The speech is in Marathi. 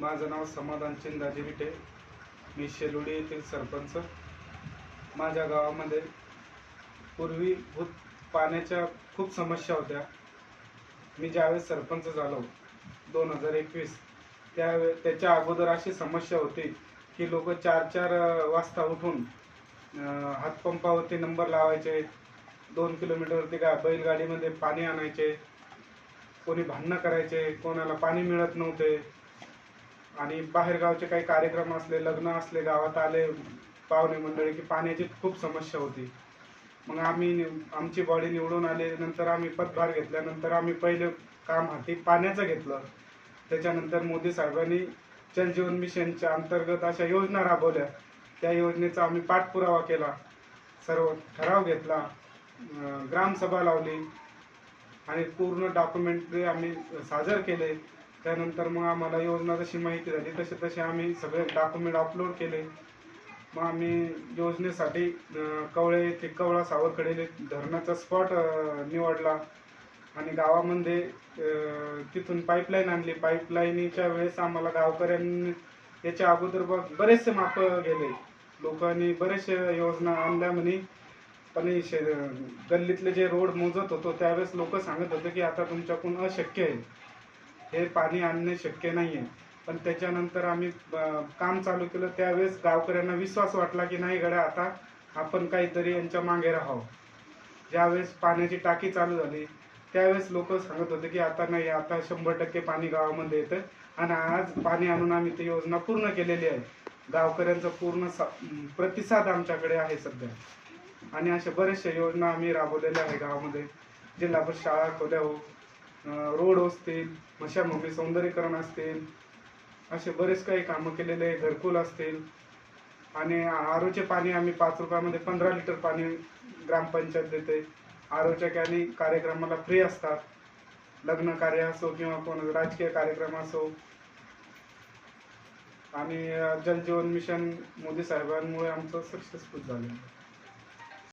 माझं नाव समाधान चिंदाजी विटे. मी शेलुडी येथील सरपंच. माझ्या गावामध्ये पूर्वीभूत पाण्याच्या खूप समस्या होत्या. मी ज्यावेळेस सरपंच झालो 2021 त्याच्या अगोदर अशी समस्या होती की लोक 4-4 वाजता उठून हातपंपावरती नंबर लावायचे, 2 किलोमीटरवरती बैलगाडीमध्ये पाणी आणायचे, कोणी भांडणं करायचे, कोणाला पाणी मिळत नव्हते. आणि बाहेरगावचे काही कार्यक्रम असले, लग्न असले, गावात आले पाहुणे मंडळी की पाण्याची खूप समस्या होती. मग आमची बॉडी निवडून आले. नंतर आम्ही पदभार घेतल्यानंतर आम्ही पहिलं काम हाती पाण्याचं घेतलं. त्याच्यानंतर मोदी साहेबांनी जलजीवन मिशनच्या अंतर्गत अशा योजना राबवल्या. त्या योजनेचा आम्ही पाठपुरावा केला, सर्व ठराव घेतला, ग्रामसभा लावली आणि पूर्ण डॉक्युमेंटरी आम्ही सादर केले. त्यानंतर मग आम्हाला योजना जशी माहिती झाली तसे आम्ही सगळे डॉक्युमेंट अपलोड केले. मग आम्ही योजनेसाठी कवळे ते कवळा सावरखेडे धरणाचा स्पॉट निवडला आणि गावामध्ये तिथून पाईपलाईन आणली. पाईपलाईनीच्या वेळेस आम्हाला गावकऱ्यांनी याच्या अगोदर बरेचसे माप गेले, लोकांनी बरेचशे योजना आणल्या म्हणे. पण गल्लीतले जे रोड मोजत होतो त्यावेळेस लोक सांगत होते की आता तुमच्याकडून अशक्य आहे, हे पाणी आणणे शक्य नाही आहे. पण त्याच्यानंतर आम्ही काम चालू केलं. त्यावेळेस गावकऱ्यांना विश्वास वाटला की नाही गड्या, आता आपण काहीतरी यांच्या मागे राहावं. ज्यावेळेस पाण्याची टाकी चालू झाली त्यावेळेस लोक सांगत होते की आता नाही, आता 100% पाणी गावामध्ये येतं. आणि आज पाणी आणून आम्ही ती योजना पूर्ण केलेली आहे. गावकऱ्यांचा पूर्ण प्रतिसाद आमच्याकडे आहे सध्या. आणि अशा बऱ्याचशा योजना आम्ही राबवलेल्या आहे गावामध्ये. जिल्हा परिषद शाळा खोल्या हो, रोड असतील, मशाभूमी सौंदर्यीकरण असतील, असे बरेच काही कामं केलेले आहे. घरकुल असतील. आणि आरोचे पाणी आम्ही 5 रुपयामध्ये 15 लिटर पाणी ग्रामपंचायत देते. आरोच्या कॅनी कार्यक्रमाला फ्री असतात, लग्न कार्य असो किंवा कोण राजकीय कार्यक्रम असो. आणि जलजीवन मिशन मोदी साहेबांमुळे आमचं सक्सेसफुल झालं.